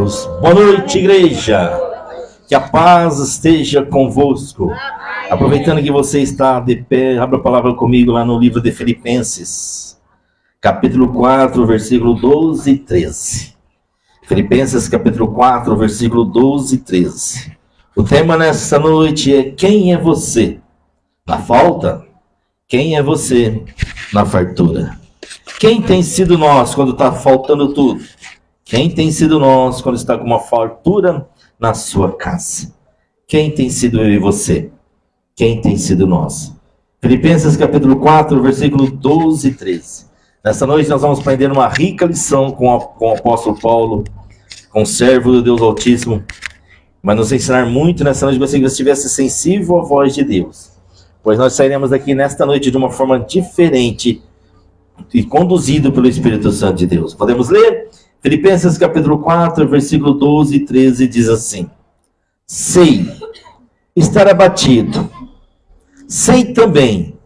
Deus. Boa noite, igreja. Que a paz esteja convosco. Aproveitando que você está de pé, abra a palavra comigo lá no livro de Filipenses, capítulo 4, versículo 12 e 13. Filipenses, capítulo 4, versículo 12 e 13. O tema nessa noite é: quem é você na falta? Quem é você na fartura? Quem tem sido nós quando está faltando tudo? Quem tem sido nós quando está com uma fartura na sua casa? Quem tem sido eu e você? Quem tem sido nós? Filipenses capítulo 4, versículo 12 e 13. Nessa noite nós vamos aprender uma rica lição com o apóstolo Paulo, com o servo do Deus Altíssimo. Mas nos ensinar muito nessa noite, gostaria que você estivesse sensível à voz de Deus. Pois nós sairemos daqui nesta noite de uma forma diferente e conduzido pelo Espírito Santo de Deus. Podemos ler? Filipenses capítulo 4, versículo 12 e 13 diz assim: sei estar abatido, sei também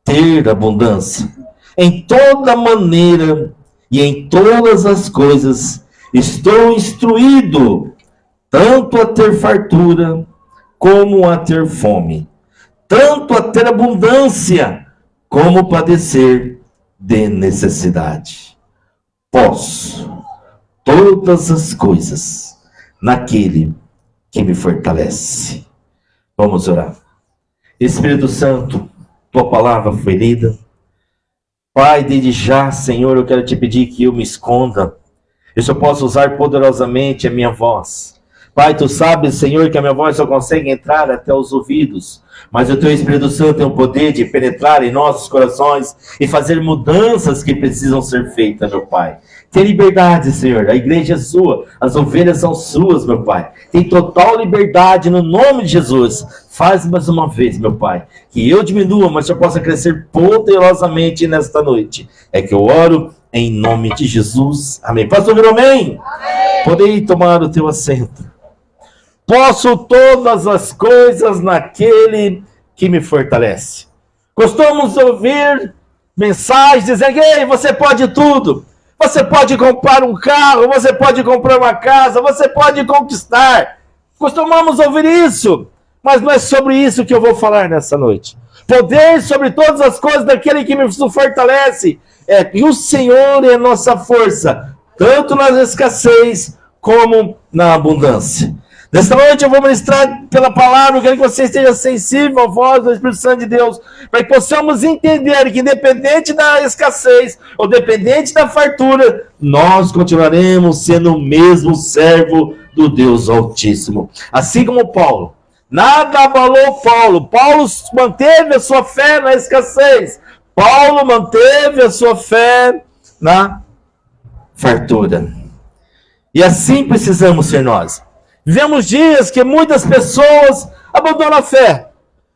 ter abundância. Em toda maneira e em todas as coisas estou instruído, tanto a ter fartura como a ter fome, tanto a ter abundância como padecer de necessidade. Posso todas as coisas naquele que me fortalece. Vamos orar. Espírito Santo, tua palavra foi lida. Pai, desde já, Senhor, eu quero te pedir que eu me esconda. Eu só posso usar poderosamente a minha voz. Pai, tu sabes, Senhor, que a minha voz só consegue entrar até os ouvidos. Mas o teu Espírito Santo tem o poder de penetrar em nossos corações e fazer mudanças que precisam ser feitas, meu Pai. Tem liberdade, Senhor. A igreja é sua, as ovelhas são suas, meu Pai. Tem total liberdade no nome de Jesus. Faz mais uma vez, meu Pai, que eu diminua, mas eu possa crescer poderosamente nesta noite. É que eu oro em nome de Jesus. Amém. Posso ouvir amém? Amém. Podei tomar o teu assento. Posso todas as coisas naquele que me fortalece. Costumamos ouvir mensagens dizendo: ei, você pode tudo. Você pode comprar um carro, você pode comprar uma casa, você pode conquistar. Costumamos ouvir isso, mas não é sobre isso que eu vou falar nessa noite. Poder sobre todas as coisas daquele que me fortalece. É que o Senhor é a nossa força, tanto na escassez como na abundância. Nesta noite eu vou ministrar pela palavra, eu quero que você esteja sensível à voz do Espírito Santo de Deus, para que possamos entender que independente da escassez, ou dependente da fartura, nós continuaremos sendo o mesmo servo do Deus Altíssimo. Assim como Paulo, nada abalou Paulo. Paulo manteve a sua fé na escassez. Paulo manteve a sua fé na fartura. E assim precisamos ser nós. Vivemos dias que muitas pessoas abandonam a fé.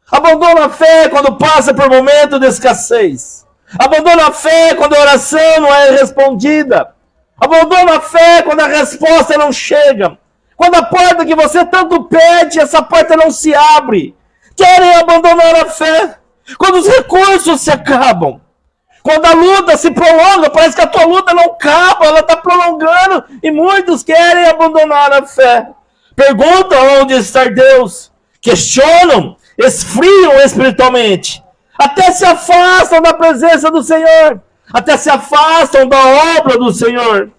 Abandonam a fé quando passa por momento de escassez. Abandonam a fé quando a oração não é respondida. Abandonam a fé quando a resposta não chega. Quando a porta que você tanto pede, essa porta não se abre. Querem abandonar a fé. Quando os recursos se acabam. Quando a luta se prolonga, parece que a tua luta não acaba, ela está prolongando. E muitos querem abandonar a fé. Perguntam onde está Deus, questionam, esfriam espiritualmente, até se afastam da presença do Senhor, até se afastam da obra do Senhor.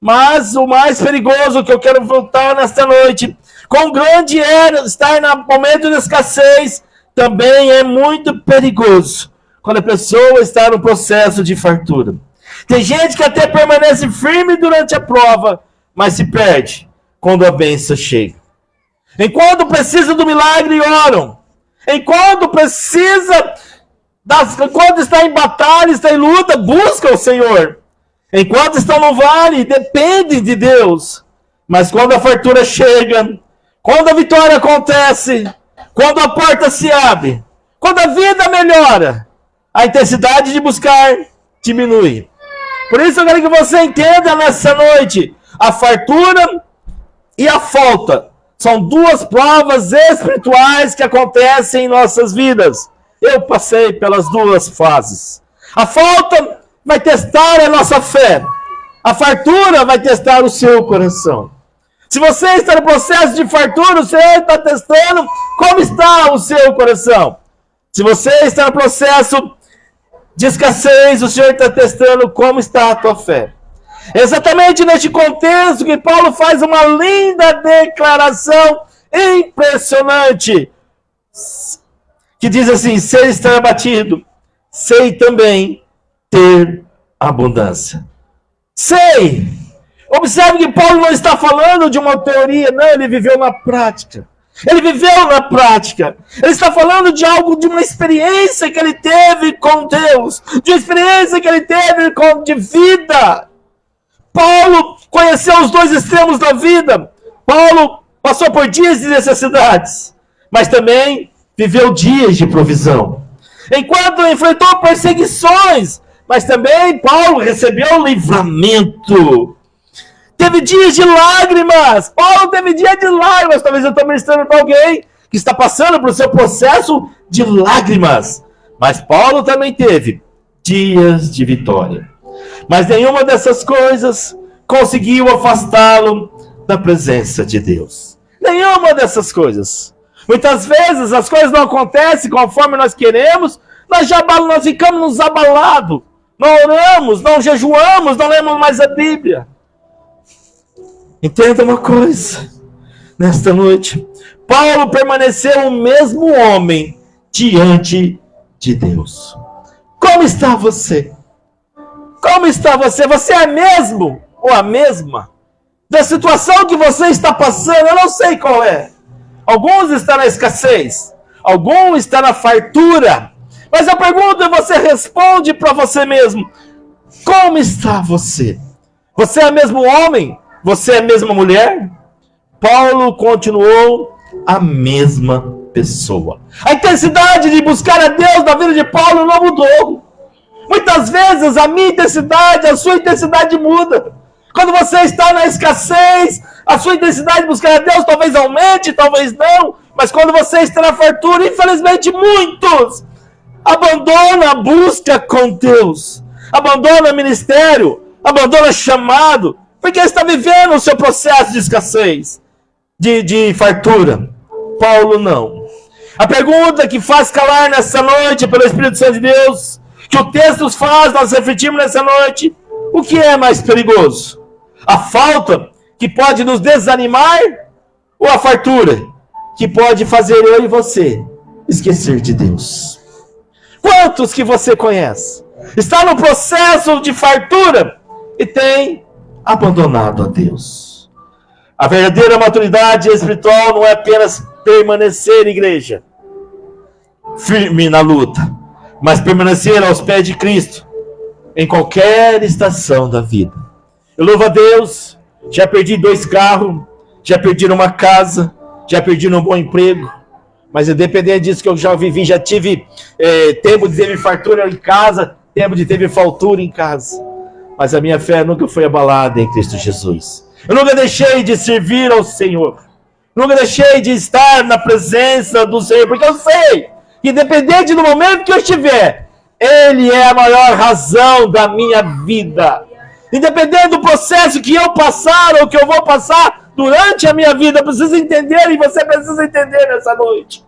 Mas o mais perigoso que eu quero voltar nesta noite, quão grande é estar no momento de escassez, também é muito perigoso quando a pessoa está no processo de fartura. Tem gente que até permanece firme durante a prova, mas se perde quando a bênção chega. Enquanto precisa do milagre, oram. Enquanto precisa, enquanto está em batalha, está em luta, busca o Senhor. Enquanto estão no vale, dependem de Deus. Mas quando a fartura chega, quando a vitória acontece, quando a porta se abre, quando a vida melhora, a intensidade de buscar diminui. Por isso eu quero que você entenda nessa noite, a fartura e a falta são duas provas espirituais que acontecem em nossas vidas. Eu passei pelas duas fases. A falta vai testar a nossa fé. A fartura vai testar o seu coração. Se você está no processo de fartura, o Senhor está testando como está o seu coração. Se você está no processo de escassez, o Senhor está testando como está a tua fé. É exatamente neste contexto que Paulo faz uma linda declaração impressionante, que diz assim: sei estar abatido, sei também ter abundância. Sei! Observe que Paulo não está falando de uma teoria, não, ele viveu na prática. Ele viveu na prática. Ele está falando de algo, de uma experiência que ele teve com Deus, de uma experiência que ele teve de vida. Paulo conheceu os dois extremos da vida. Paulo passou por dias de necessidades, mas também viveu dias de provisão. Enquanto enfrentou perseguições, mas também Paulo recebeu livramento. Teve dias de lágrimas. Paulo teve dia de lágrimas. Talvez eu estou ministrando para alguém que está passando por seu processo de lágrimas. Mas Paulo também teve dias de vitória. Mas nenhuma dessas coisas conseguiu afastá-lo da presença de Deus. Nenhuma dessas coisas. Muitas vezes as coisas não acontecem conforme nós queremos. Nós ficamos abalados. Não oramos, não jejuamos, não lemos mais a Bíblia. Entenda uma coisa, nesta noite, Paulo permaneceu o mesmo homem diante de Deus. Como está você? Como está você? Você é mesmo ou a mesma? Da situação que você está passando, eu não sei qual é. Alguns estão na escassez, alguns estão na fartura. Mas a pergunta você responde para você mesmo: como está você? Você é o mesmo homem? Você é a mesma mulher? Paulo continuou a mesma pessoa. A intensidade de buscar a Deus na vida de Paulo não mudou. Muitas vezes a minha intensidade, a sua intensidade muda. Quando você está na escassez, a sua intensidade de buscar a Deus talvez aumente, talvez não. Mas quando você está na fartura, infelizmente muitos abandonam a busca com Deus. Abandonam o ministério, abandonam o chamado, porque está vivendo o seu processo de escassez, de fartura. Paulo não. A pergunta que faz calar nessa noite pelo Espírito Santo de Deus, que o texto faz, nós refletimos nessa noite: o que é mais perigoso? A falta, que pode nos desanimar, ou a fartura, que pode fazer eu e você esquecer de Deus? Quantos que você conhece está no processo de fartura e tem abandonado a Deus? A verdadeira maturidade espiritual não é apenas permanecer, igreja, firme na luta, mas permanecer aos pés de Cristo em qualquer estação da vida. Eu louvo a Deus, já perdi 2 carros, já perdi uma casa, já perdi um bom emprego, mas independente disso que eu já vivi, já tive tempo de ter fartura em casa, tempo de ter faltura em casa. Mas a minha fé nunca foi abalada em Cristo Jesus. Eu nunca deixei de servir ao Senhor. Nunca deixei de estar na presença do Senhor, porque eu sei que independente do momento que eu estiver, Ele é a maior razão da minha vida. Independente do processo que eu passar ou que eu vou passar durante a minha vida, eu preciso entender, e você precisa entender nessa noite: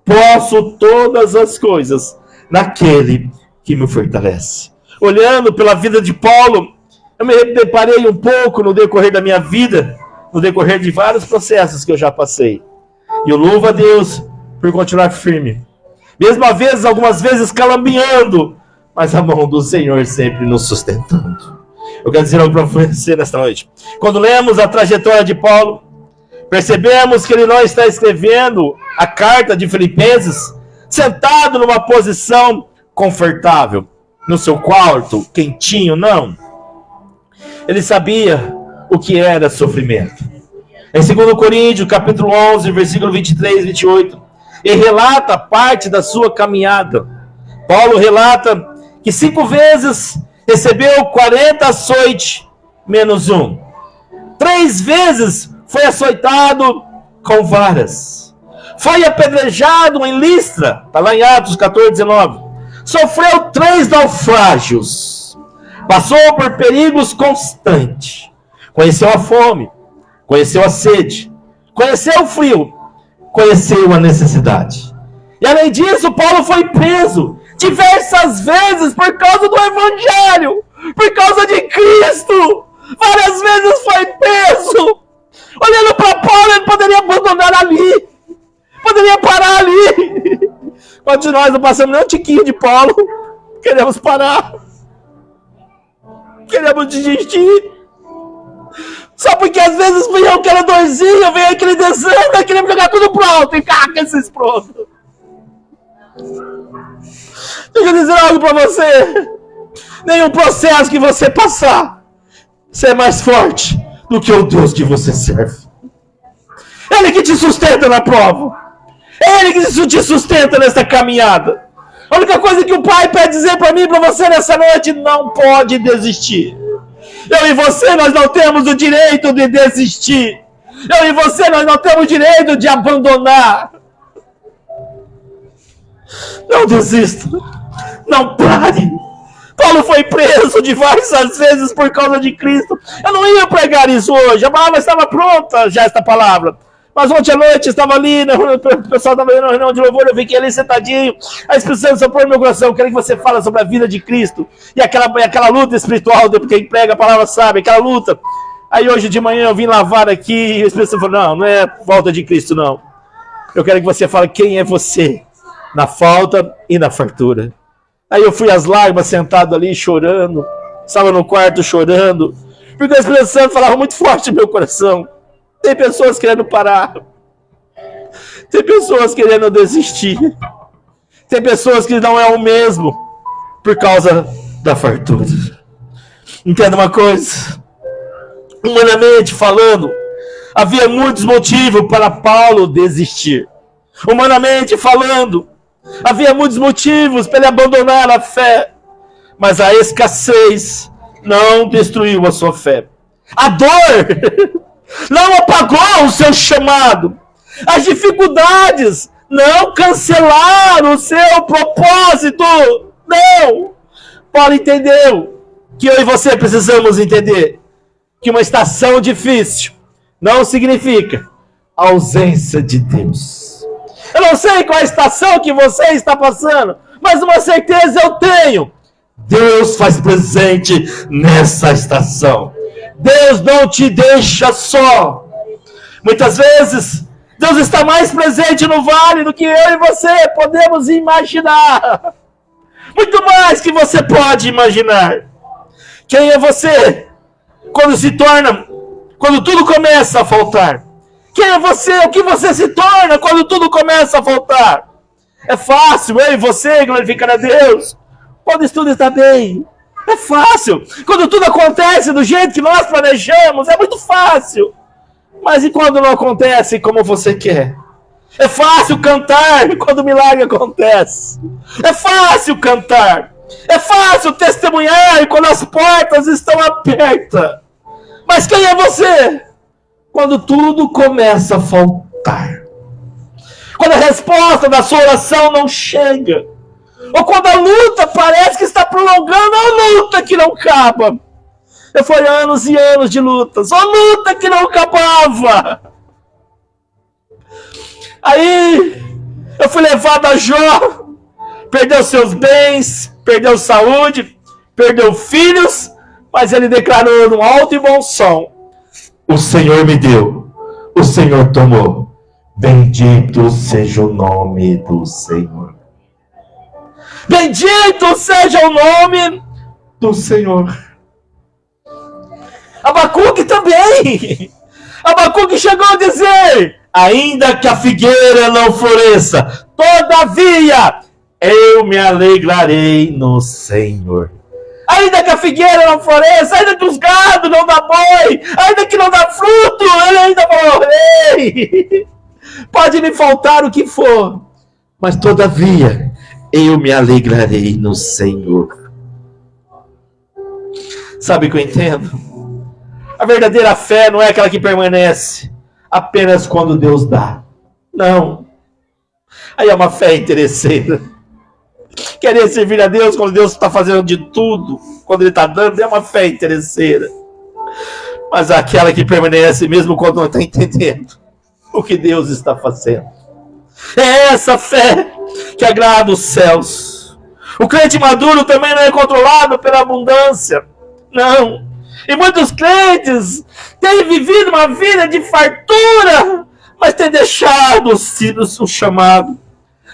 posso todas as coisas naquele que me fortalece. Olhando pela vida de Paulo, eu me deparei um pouco no decorrer da minha vida, no decorrer de vários processos que eu já passei. E eu louvo a Deus por continuar firme. Mesmo às vezes, algumas vezes calambiando, mas a mão do Senhor sempre nos sustentando. Eu quero dizer algo para você nesta noite. Quando lemos a trajetória de Paulo, percebemos que ele não está escrevendo a carta de Filipenses sentado numa posição confortável, no seu quarto, quentinho, não. Ele sabia o que era sofrimento. Em 2 Coríntios, capítulo 11, versículo 23 e 28, ele relata parte da sua caminhada. Paulo relata que 5 vezes recebeu 40 açoites, menos 1. 3 vezes foi açoitado com varas. Foi apedrejado em Listra, está lá em Atos 14, 19. Sofreu 3 naufrágios. Passou por perigos constantes. Conheceu a fome. conheceu a sede, conheceu o frio, conheceu a necessidade. E além disso, Paulo foi preso diversas vezes por causa do Evangelho, por causa de Cristo. Várias vezes foi preso. Olhando para Paulo, ele poderia abandonar ali, poderia parar ali. Quantos de nós não passamos nem um tiquinho de Paulo? Queremos parar, queremos desistir. Só porque às vezes vem aquela dorzinha, vem aquele desânimo, queremos jogar tudo pronto e caca esses prontos. Deixa eu dizer algo para você. Nenhum processo que você passar, você é mais forte do que o Deus que você serve. Ele que te sustenta na prova. Ele que te sustenta nessa caminhada. A única coisa que o Pai pede dizer para mim e para você nessa noite: não pode desistir. Eu e você, nós não temos o direito de desistir. Eu e você, nós não temos o direito de abandonar. Não desista. Não pare. Paulo foi preso diversas vezes por causa de Cristo. Eu não ia pregar isso hoje. A palavra estava pronta, já esta palavra. Mas ontem à noite estava ali, o pessoal estava na reunião de louvor, eu fiquei ali sentadinho. A Espírito Santo soprou no meu coração. Eu quero que você fale sobre a vida de Cristo. E aquela luta espiritual, porque quem prega a palavra sabe, aquela luta. Aí hoje de manhã eu vim lavar aqui e o Espírito Santo falou: não é volta de Cristo, não. Eu quero que você fale quem é você, na falta e na fartura. Aí eu fui às lágrimas, sentado ali, chorando. Estava no quarto chorando. Porque o Espírito Santo falava muito forte no meu coração. Tem pessoas querendo parar. Tem pessoas querendo desistir. Tem pessoas que não é o mesmo por causa da fartura. Entenda uma coisa. Humanamente falando, havia muitos motivos para Paulo desistir. Humanamente falando, havia muitos motivos para ele abandonar a fé. Mas a escassez não destruiu a sua fé. A dor não apagou o seu chamado. As dificuldades não cancelaram o seu propósito. Não. Paulo entendeu que eu e você precisamos entender que uma estação difícil não significa ausência de Deus. Eu não sei qual é a estação que você está passando, mas uma certeza eu tenho: Deus faz presente nessa estação. Deus não te deixa só. Muitas vezes, Deus está mais presente no vale do que eu e você podemos imaginar. Muito mais que você pode imaginar. Quem é você quando tudo começa a faltar? Quem é você? O que você se torna quando tudo começa a faltar? É fácil eu e você glorificar a Deus quando tudo está bem. É fácil. Quando tudo acontece do jeito que nós planejamos, é muito fácil. Mas e quando não acontece como você quer? É fácil cantar quando o milagre acontece. É fácil cantar. É fácil testemunhar quando as portas estão abertas. Mas quem é você quando tudo começa a faltar? Quando a resposta da sua oração não chega. Ou quando a luta parece que está prolongando a luta que não acaba. Foi anos e anos de lutas. Uma luta que não acabava. Aí eu fui levado a Jó. Perdeu seus bens, perdeu saúde, perdeu filhos. Mas ele declarou num alto e bom som: o Senhor me deu, o Senhor tomou. Bendito seja o nome do Senhor. Bendito seja o nome do Senhor. Abacuque também. Abacuque chegou a dizer: ainda que a figueira não floresça, todavia eu me alegrarei no Senhor. Ainda que a figueira não floresça, ainda que os gados não dá boi, ainda que não dá fruto, ele ainda morrerei. Pode me faltar o que for, mas todavia eu me alegrarei no Senhor. Sabe o que eu entendo? A verdadeira fé não é aquela que permanece apenas quando Deus dá. Não. Aí é uma fé interesseira. Querer servir a Deus quando Deus está fazendo de tudo, quando Ele está dando, é uma fé interesseira. mas aquela que permanece mesmo quando não está entendendo o que Deus está fazendo. É essa fé que agrada os céus. O crente maduro também não é controlado pela abundância. Não. E muitos crentes têm vivido uma vida de fartura, mas têm deixado o chamado.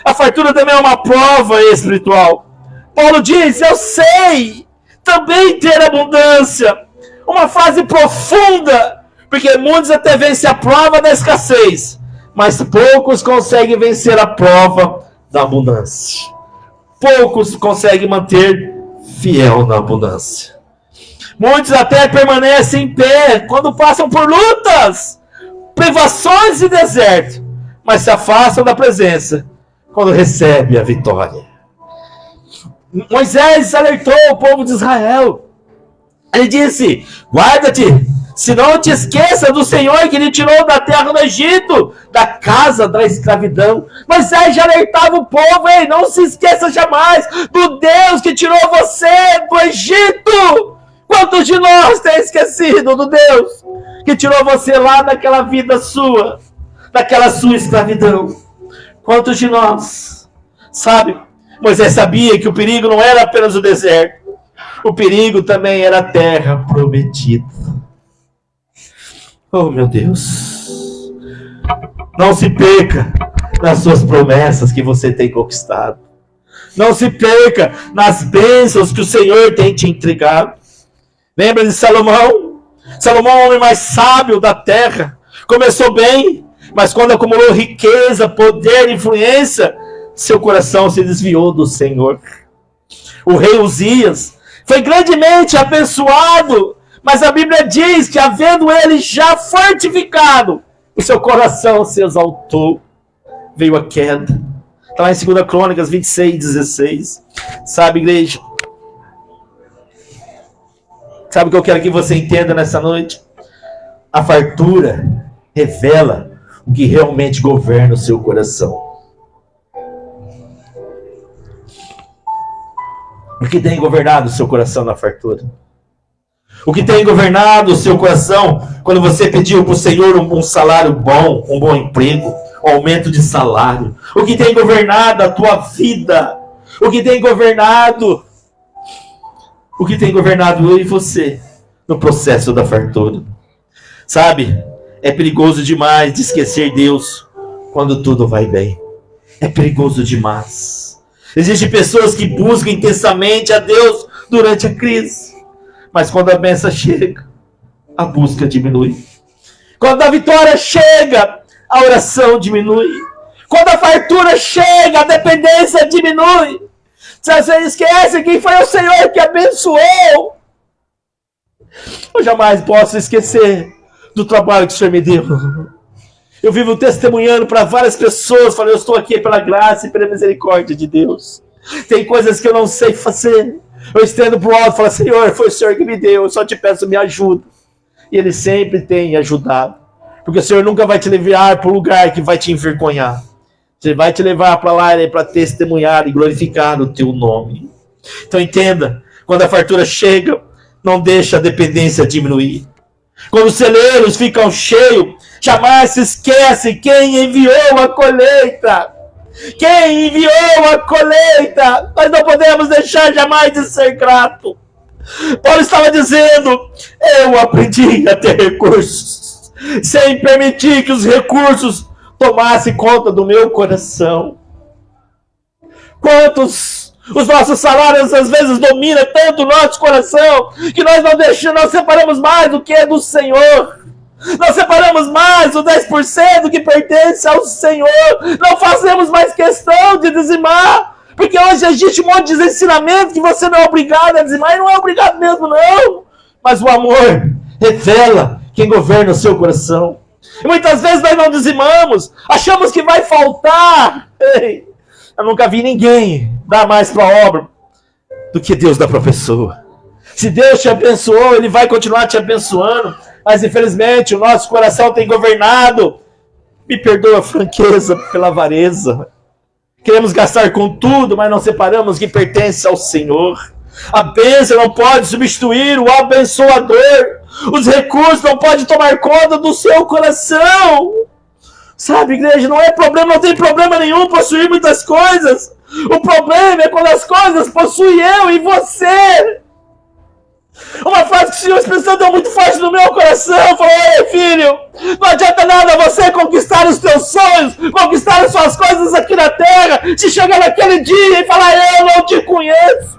A fartura também é uma prova espiritual. Paulo diz, eu sei também ter abundância. Uma fase profunda, porque muitos até vencem a prova da escassez, mas poucos conseguem vencer a prova da abundância. Poucos conseguem manter fiel na abundância. Muitos até permanecem em pé quando passam por lutas, privações e deserto, mas se afastam da presença quando recebe a vitória. Moisés alertou o povo de Israel. Ele disse, guarda-te, se não te esqueça do Senhor que lhe tirou da terra do Egito, da casa da escravidão. Moisés já alertava o povo, ei, não se esqueça jamais do Deus que tirou você do Egito. Quantos de nós têm esquecido do Deus que tirou você lá daquela vida sua, daquela sua escravidão? Quantos de nós, sabe? Moisés sabia que o perigo não era apenas o deserto, o perigo também era a terra prometida. Oh, meu Deus. Não se perca nas suas promessas que você tem conquistado. Não se perca nas bênçãos que o Senhor tem te entregado. Lembra de Salomão? Salomão, o homem mais sábio da terra. Começou bem, mas quando acumulou riqueza, poder e influência, seu coração se desviou do Senhor. O rei Uzias foi grandemente abençoado, mas a Bíblia diz que, havendo ele já fortificado, o seu coração se exaltou. Veio a queda. Está lá em 2 Crônicas 26:16. Sabe, igreja? Sabe o que eu quero que você entenda nessa noite? A fartura revela o que realmente governa o seu coração. O que tem governado o seu coração na fartura? O que tem governado o seu coração quando você pediu para o Senhor um salário bom, um bom emprego, um aumento de salário? O que tem governado a tua vida? O que tem governado eu e você no processo da fartura? Sabe, é perigoso demais de esquecer Deus quando tudo vai bem. É perigoso demais. Existem pessoas que buscam intensamente a Deus durante a crise, mas quando a bênção chega, a busca diminui. Quando a vitória chega, a oração diminui. Quando a fartura chega, a dependência diminui. Você esquece quem foi o Senhor que abençoou. Eu jamais posso esquecer do trabalho que o Senhor me deu. Eu vivo testemunhando para várias pessoas, falei, eu estou aqui pela graça e pela misericórdia de Deus. Tem coisas que eu não sei fazer. Eu estendo para o alto e falo, Senhor, foi o Senhor que me deu, eu só te peço, me ajuda. E Ele sempre tem ajudado. Porque o Senhor nunca vai te levar para um lugar que vai te envergonhar. Ele vai te levar para lá para testemunhar e glorificar o teu nome. Então entenda, quando a fartura chega, não deixa a dependência diminuir. Quando os celeiros ficam cheios, jamais se esquece quem enviou a colheita. Quem enviou a colheita. Nós não podemos deixar jamais de ser grato. Paulo estava dizendo, eu aprendi a ter recursos, sem permitir que os recursos tomassem conta do meu coração. Quantos os nossos salários às vezes dominam tanto o nosso coração, que nós não deixamos, nós separamos mais do que é do Senhor. Nós separamos mais o 10% que pertence ao Senhor. Não fazemos mais questão de dizimar, porque hoje existe um monte de ensinamento que você não é obrigado a dizimar, e não é obrigado mesmo não. Mas o amor revela quem governa o seu coração. E muitas vezes nós não dizimamos, achamos que vai faltar. Ei, eu nunca vi ninguém dar mais para a obra do que Deus dá para a pessoa. Se Deus te abençoou, Ele vai continuar te abençoando. Mas infelizmente o nosso coração tem governado. Me perdoa a franqueza pela avareza. Queremos gastar com tudo, mas não separamos o que pertence ao Senhor. A bênção não pode substituir o abençoador. Os recursos não podem tomar conta do seu coração. Sabe, igreja, não é problema, não tem problema nenhum possuir muitas coisas. O problema é quando as coisas possuem eu e você. Uma frase que o Senhor Espírito deu muito forte no meu coração. Falou: ei, filho, não adianta nada você conquistar os teus sonhos, conquistar as suas coisas aqui na terra, se chegar naquele dia e falar: eu não te conheço.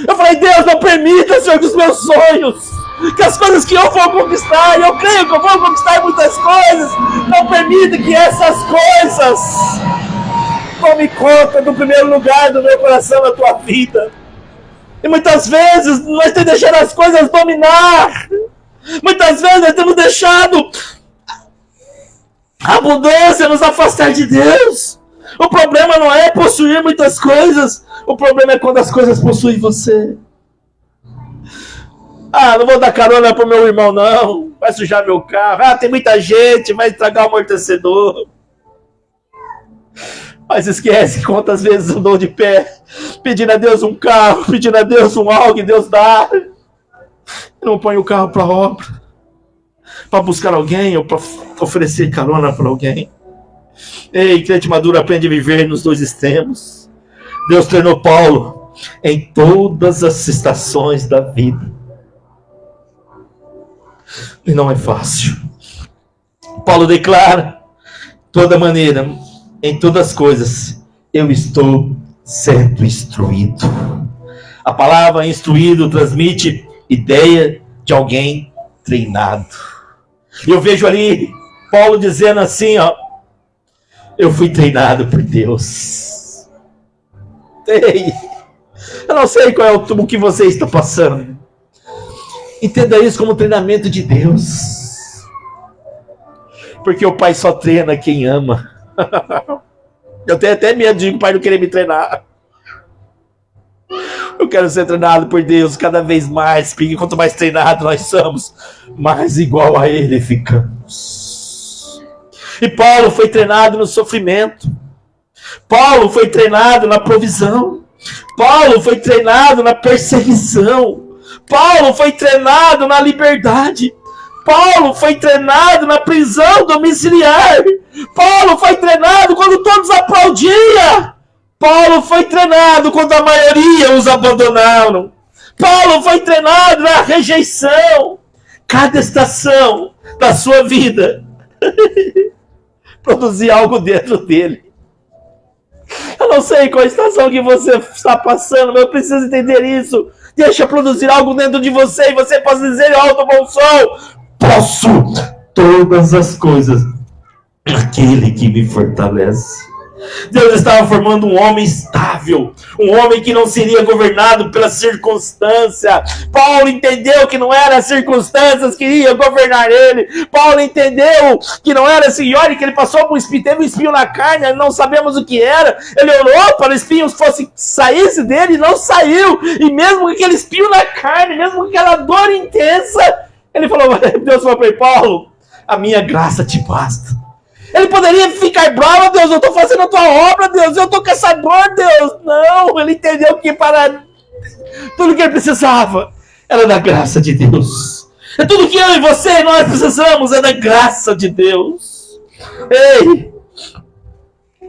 Eu falei: Deus, não permita, Senhor, que os meus sonhos, que as coisas que eu vou conquistar, e eu creio que eu vou conquistar muitas coisas, não permita que essas coisas tome conta do primeiro lugar do meu coração na tua vida. E muitas vezes nós temos deixado as coisas dominar. Muitas vezes nós temos deixado a abundância nos afastar de Deus. O problema não é possuir muitas coisas. O problema é quando as coisas possuem você. Ah, não vou dar carona pro meu irmão, não. Vai sujar meu carro. Ah, tem muita gente, vai estragar o amortecedor. Mas esquece quantas vezes eu dou de pé, pedindo a Deus um carro, pedindo a Deus um algo que Deus dá. Eu não ponho o carro para obra, para buscar alguém ou para oferecer carona para alguém. Ei, crente maduro aprende a viver nos dois extremos. Deus treinou Paulo em todas as estações da vida. E não é fácil. Paulo declara: de toda maneira, em todas as coisas, eu estou sendo instruído. A palavra instruído transmite ideia de alguém treinado. E eu vejo ali Paulo dizendo assim, ó: eu fui treinado por Deus. Ei, eu não sei qual é o tubo que você está passando. Entenda isso como treinamento de Deus. Porque o Pai só treina quem ama. Eu tenho até medo de o Pai não querer me treinar. Eu quero ser treinado por Deus cada vez mais, porque quanto mais treinado nós somos, mais igual a Ele ficamos. E Paulo foi treinado no sofrimento. Paulo foi treinado na provisão. Paulo foi treinado na perseguição. Paulo foi treinado na liberdade. Paulo foi treinado na prisão domiciliar. Paulo foi treinado quando todos aplaudiam. Paulo foi treinado quando a maioria os abandonaram. Paulo foi treinado na rejeição. Cada estação da sua vida produzia algo dentro dele. Eu não sei qual estação que você está passando, mas eu preciso entender isso. Deixa produzir algo dentro de você e você pode dizer alto bom som: posso todas as coisas naquele que me fortalece. Deus estava formando um homem estável, um homem que não seria governado pela circunstância. Paulo entendeu que não eram as circunstâncias que iriam governar ele. Paulo entendeu que não era assim. Olha que ele passou por um espinho, teve um espinho na carne, não sabemos o que era. Ele orou para o espinho saísse dele e não saiu. E mesmo com aquele espinho na carne, mesmo com aquela dor intensa, ele falou: Deus falou para ele: Paulo, a minha graça te basta. Ele poderia ficar bravo: Deus, eu estou fazendo a tua obra, Deus, eu estou com essa dor, Deus. Não, ele entendeu que para tudo que ele precisava era da graça de Deus. É tudo que eu e você, nós precisamos, é da graça de Deus. Ei,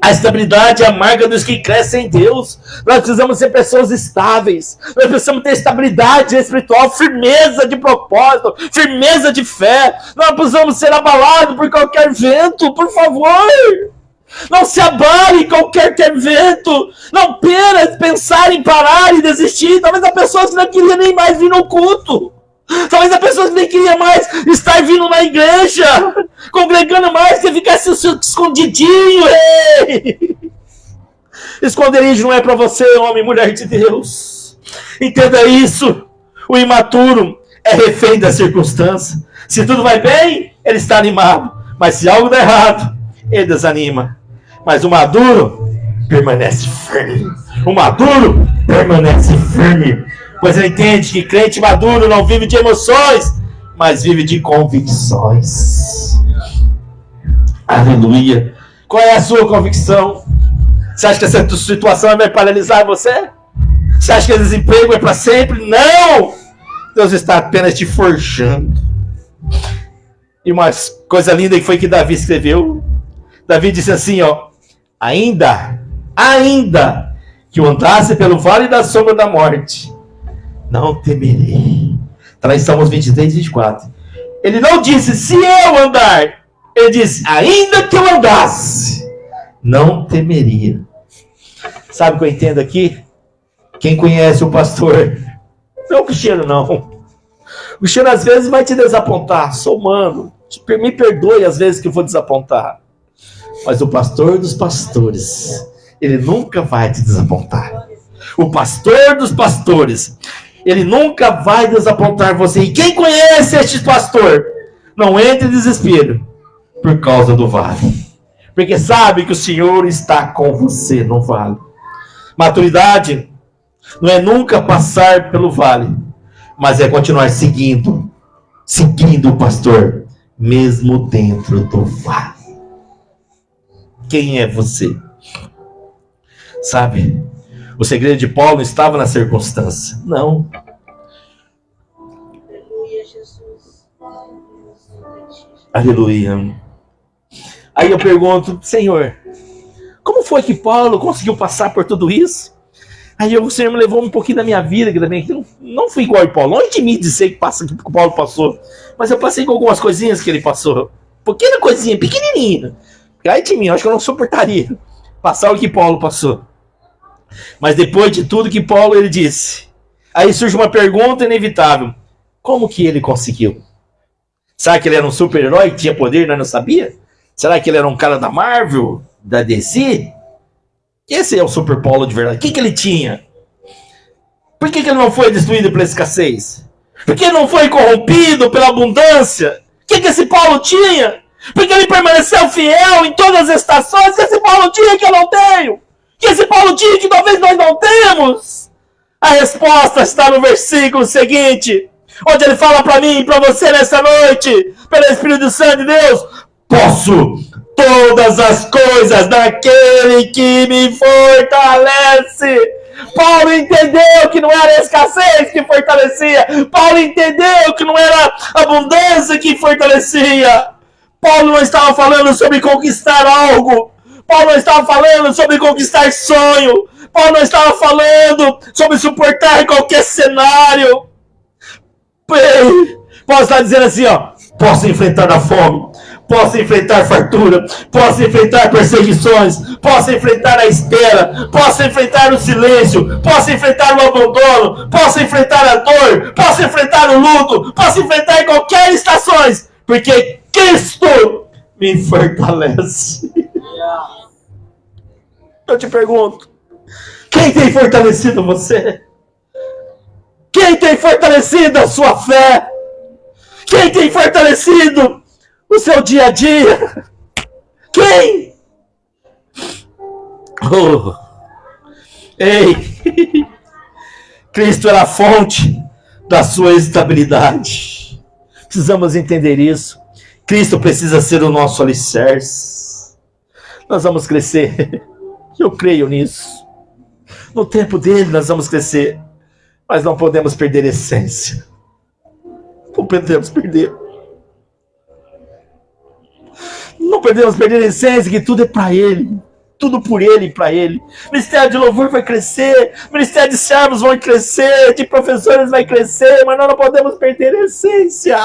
a estabilidade é a marca dos que crescem em Deus. Nós precisamos ser pessoas estáveis. Nós precisamos ter estabilidade espiritual, firmeza de propósito, firmeza de fé. Nós precisamos ser abalados por qualquer vento, por favor. Não se abale em qualquer vento. Não pensar em parar e desistir. Talvez a pessoa não queria nem mais vir no culto. Talvez a pessoa nem queria mais estar vindo na igreja, congregando mais, que ficasse escondidinho. Ei! Esconderijo não é para você, homem e mulher de Deus. Entenda isso. O imaturo é refém da circunstância. Se tudo vai bem, ele está animado. Mas se algo dá errado, ele desanima. Mas o maduro permanece firme. O maduro permanece firme. Pois ele entende que crente maduro não vive de emoções, mas vive de convicções. Aleluia. Qual é a sua convicção? Você acha que essa situação vai paralisar você? Você acha que esse desemprego é para sempre? Não! Deus está apenas te forjando. E uma coisa linda que foi que Davi escreveu. Davi disse assim, ó: ainda que eu andasse pelo vale da sombra da morte, não temerei. Está lá em Salmos 23, 24. Ele não disse, se eu andar. Ele disse, ainda que eu andasse, não temeria. Sabe o que eu entendo aqui? Quem conhece o pastor, não o Cristiano, não. O Cristiano às vezes vai te desapontar. Sou humano. Me perdoe às vezes que eu vou desapontar. Mas o pastor dos pastores, ele nunca vai te desapontar. O pastor dos pastores, ele nunca vai desapontar você. E quem conhece este pastor, não entre em desespero por causa do vale. Porque sabe que o Senhor está com você no vale. Maturidade não é nunca passar pelo vale, mas é continuar seguindo o pastor, mesmo dentro do vale. Quem é você? Sabe, o segredo de Paulo não estava na circunstância. Não. Aleluia, Jesus. Aleluia. Aí eu pergunto, Senhor, como foi que Paulo conseguiu passar por tudo isso? Aí o Senhor me levou um pouquinho da minha vida, que também não fui igual a Paulo. Longe de mim dizer que passa o que o Paulo passou. Mas eu passei com algumas coisinhas que ele passou. Pequena coisinha, pequenininha. Aí de mim, eu acho que eu não suportaria passar o que Paulo passou. Mas depois de tudo que Paulo ele disse, aí surge uma pergunta inevitável. Como que ele conseguiu? Será que ele era um super-herói que tinha poder e nós não sabia? Será que ele era um cara da Marvel, da DC? Esse é o Super Paulo de verdade. O que ele tinha? Por que ele não foi destruído pela escassez? Por que ele não foi corrompido pela abundância? O que esse Paulo tinha? Por que ele permaneceu fiel em todas as estações? O que esse Paulo tinha que eu não tenho? O que esse Paulo tinha que talvez nós não temos? A resposta está no versículo seguinte, onde ele fala para mim e para você nessa noite, pelo Espírito Santo de Deus: posso todas as coisas naquele que me fortalece. Paulo entendeu que não era a escassez que fortalecia. Paulo entendeu que não era a abundância que fortalecia. Paulo não estava falando sobre conquistar algo. Paulo não estava falando sobre conquistar sonho. Paulo não estava falando sobre suportar qualquer cenário. Paulo está dizendo assim, ó: posso enfrentar a fome, posso enfrentar fartura, posso enfrentar perseguições, posso enfrentar a espera, posso enfrentar o silêncio, posso enfrentar o abandono, posso enfrentar a dor, posso enfrentar o luto, posso enfrentar qualquer estações, porque Cristo me fortalece. Eu te pergunto, quem tem fortalecido você? Quem tem fortalecido a sua fé? Quem tem fortalecido o seu dia a dia? Quem? Oh. Ei! Cristo era a fonte da sua estabilidade. Precisamos entender isso. Cristo precisa ser o nosso alicerce. Nós vamos crescer. Eu creio nisso. No tempo dele nós vamos crescer. Mas não podemos perder a essência. Não podemos perder. Não podemos perder a essência, que tudo é para Ele. Tudo por Ele e para Ele. Ministério de louvor vai crescer. Ministério de servos vai crescer. De professores vai crescer. Mas nós não podemos perder a essência.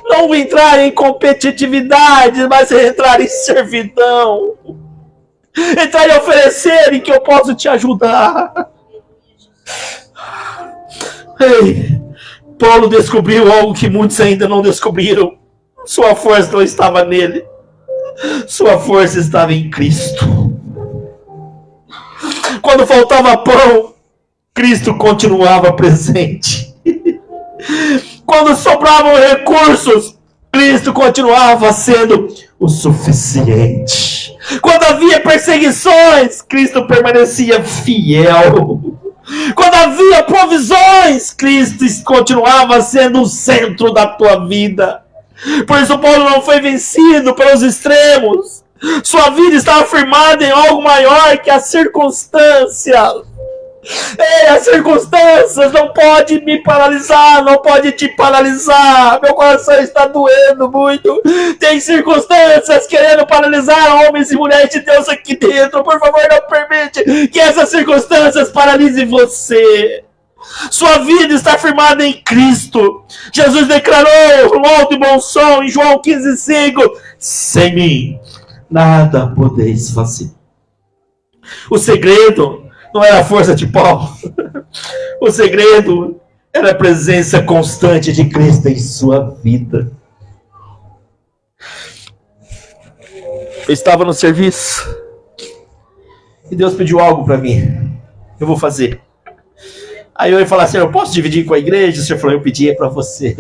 Não entrar em competitividade, mas entrar em servidão. Entrar em oferecer em que eu posso te ajudar. Ei, Paulo descobriu algo que muitos ainda não descobriram. Sua força não estava nele. Sua força estava em Cristo. Quando faltava pão, Cristo continuava presente. Quando sobravam recursos, Cristo continuava sendo o suficiente. Quando havia perseguições, Cristo permanecia fiel. Quando havia provisões, Cristo continuava sendo o centro da tua vida. Por isso Paulo não foi vencido pelos extremos. Sua vida estava firmada em algo maior que as circunstâncias. Ei, as circunstâncias não podem me paralisar, não pode te paralisar. Meu coração está doendo muito. Tem circunstâncias querendo paralisar homens e mulheres de Deus aqui dentro. Por favor, não permite que essas circunstâncias paralisem você. Sua vida está firmada em Cristo. Jesus declarou no alto e bom som em João 15,5: sem mim nada podeis fazer. O segredo não era a força de Paulo. O segredo era a presença constante de Cristo em sua vida. Eu estava no serviço e Deus pediu algo para mim. Eu vou fazer. Aí eu ia falar assim: eu posso dividir com a igreja? O senhor falou: eu pedi para você.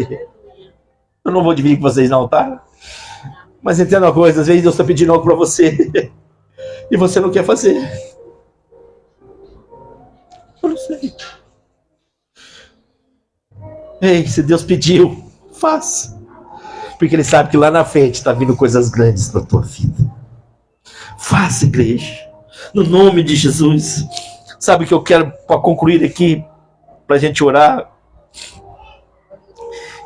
Eu não vou dividir com vocês não, tá? Mas entenda uma coisa, às vezes Deus está pedindo algo para você e você não quer fazer. Eu não sei. Ei, se Deus pediu, faça. Porque Ele sabe que lá na frente está vindo coisas grandes para a tua vida. Faça, igreja. No nome de Jesus. Sabe o que eu quero para concluir aqui? Para a gente orar.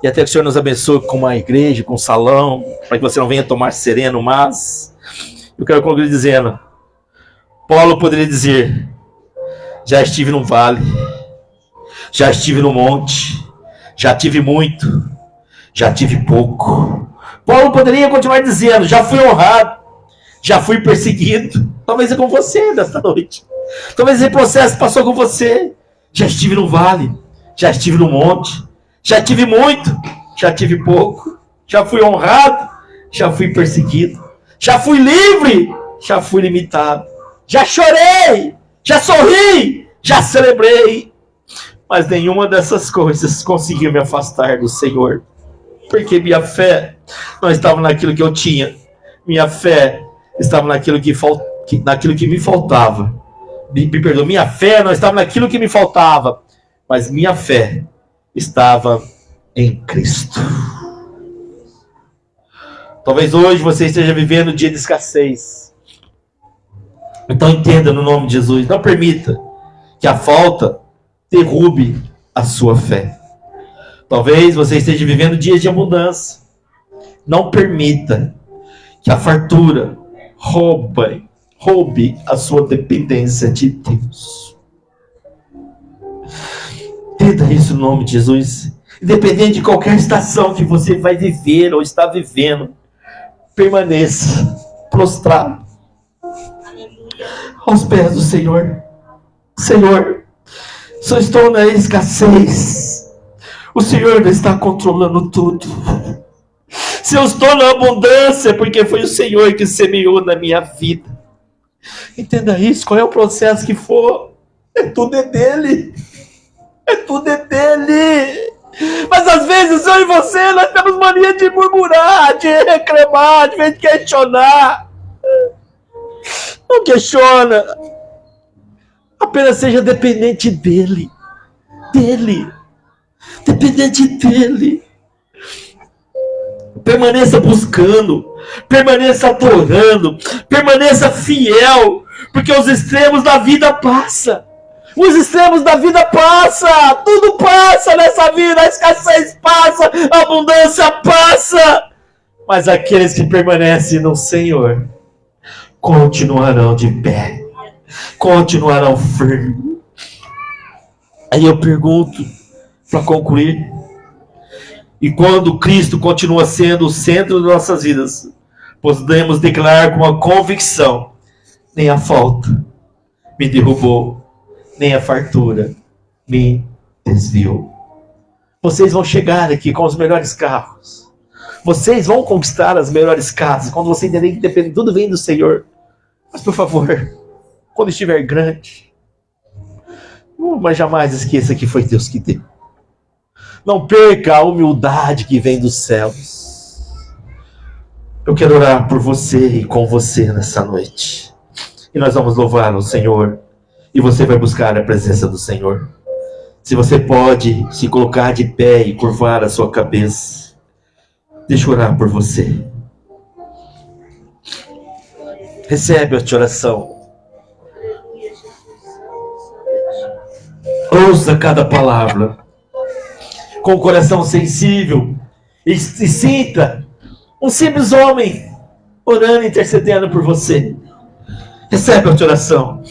E até que o Senhor nos abençoe com uma igreja, com um salão, para que você não venha tomar sereno, mas eu quero concluir dizendo: Paulo poderia dizer: já estive no vale, já estive no monte, já tive muito, já tive pouco. Paulo poderia continuar dizendo: já fui honrado, já fui perseguido. Talvez é com você nesta noite. Talvez esse processo passou com você. Já estive no vale, já estive no monte, já tive muito, já tive pouco. Já fui honrado, já fui perseguido. Já fui livre, já fui limitado. Já chorei, já sorri, já celebrei. Mas nenhuma dessas coisas conseguiu me afastar do Senhor. Porque minha fé não estava naquilo que eu tinha. Minha fé estava naquilo que me faltava. Me perdoa, minha fé não estava naquilo que me faltava, mas minha fé estava em Cristo. Talvez hoje você esteja vivendo um dia de escassez. Então entenda, no nome de Jesus, não permita que a falta derrube a sua fé. Talvez você esteja vivendo dias de abundância. Não permita que a fartura roube a sua dependência de Deus. Entenda isso no nome de Jesus. Independente de qualquer estação que você vai viver ou está vivendo, permaneça prostrado aos pés do Senhor. Senhor, se eu estou na escassez, o Senhor não está controlando tudo. Se eu estou na abundância, porque foi o Senhor que semeou na minha vida. Entenda isso, qual é o processo que for, tudo é dele. Tudo é dele. Mas às vezes eu e você, nós temos mania de murmurar, de reclamar, de questionar. Não questiona. Apenas seja dependente dele. Dependente dele. Permaneça buscando, permaneça adorando, permaneça fiel, porque os extremos da vida passam. Os extremos da vida passam, tudo passa nessa vida, a escassez passa, a abundância passa. Mas aqueles que permanecem no Senhor continuarão de pé, continuarão firmes. Aí eu pergunto, para concluir: e quando Cristo continua sendo o centro das nossas vidas, podemos declarar com uma convicção: nem a falta me derrubou, nem a fartura me desviou. Vocês vão chegar aqui com os melhores carros. Vocês vão conquistar as melhores casas, quando você entender que depende, tudo vem do Senhor. Mas por favor, quando estiver grande, mas jamais esqueça que foi Deus que deu. Não perca a humildade que vem dos céus. Eu quero orar por você e com você nessa noite. E nós vamos louvar o Senhor. E você vai buscar a presença do Senhor. Se você pode se colocar de pé e curvar a sua cabeça, deixa eu orar por você. Recebe esta oração. Ouça cada palavra com o coração sensível e sinta um simples homem orando e intercedendo por você. Recebe a tua oração.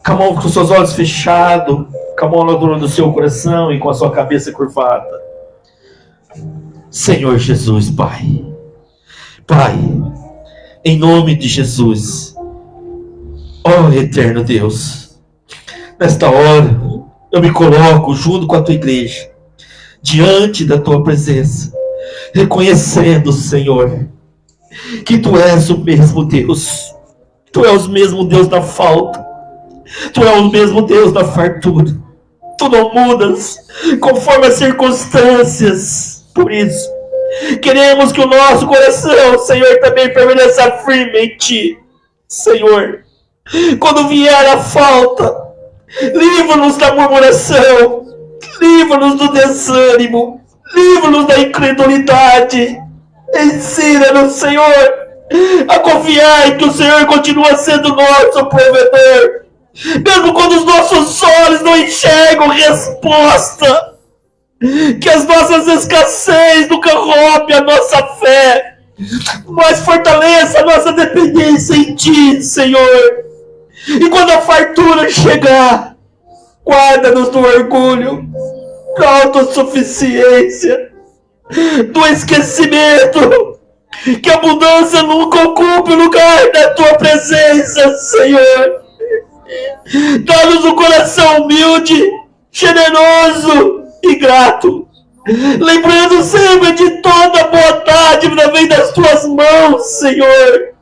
Com seus olhos fechados, com a mão na altura do seu coração e com a sua cabeça curvada. Senhor Jesus, Pai. Pai, em nome de Jesus, ó eterno Deus, nesta hora eu me coloco junto com a tua igreja, diante da tua presença, reconhecendo, Senhor, que tu és o mesmo Deus. Tu és o mesmo Deus da falta. Tu és o mesmo Deus da fartura. Tu não mudas conforme as circunstâncias. Por isso, queremos que o nosso coração, Senhor, também permaneça firme em Ti. Senhor, quando vier a falta, livra-nos da murmuração, livra-nos do desânimo, livra-nos da incredulidade. Ensina-nos, Senhor, a confiar em que o Senhor continua sendo nosso provedor, mesmo quando os nossos olhos não enxergam resposta, que as nossas escassez nunca roube a nossa fé, mas fortaleça a nossa dependência em Ti, Senhor. E quando a fartura chegar, guarda-nos do orgulho, da autossuficiência, do esquecimento, que a abundância nunca ocupe o lugar da Tua presença, Senhor. Dá-nos um coração humilde, generoso e grato, lembrando sempre de toda a boa dádiva vem das Tuas mãos, Senhor.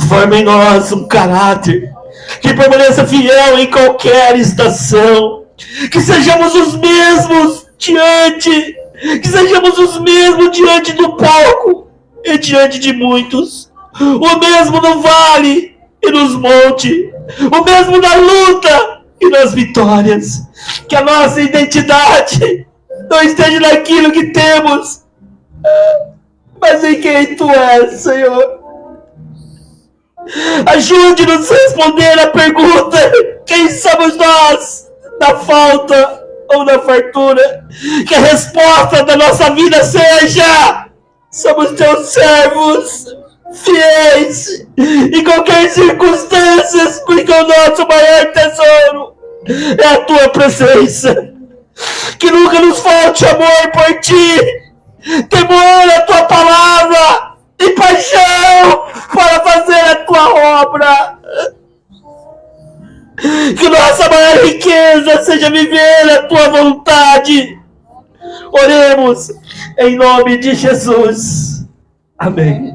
Forma em nós um caráter que permaneça fiel em qualquer estação, que sejamos os mesmos diante do palco e diante de muitos, o mesmo no vale e nos montes, o mesmo na luta e nas vitórias. Que a nossa identidade não esteja naquilo que temos, mas em quem Tu és, Senhor. Ajude-nos a responder a pergunta: quem somos nós, na falta ou na fartura? Que a resposta da nossa vida seja: somos Teus servos, fiéis em qualquer circunstância, porque o nosso maior tesouro é a Tua presença. Que nunca nos falte amor por Ti, temor à Tua palavra e paixão para fazer a Tua obra. Que nossa maior riqueza seja viver a Tua vontade. Oremos em nome de Jesus. Amém.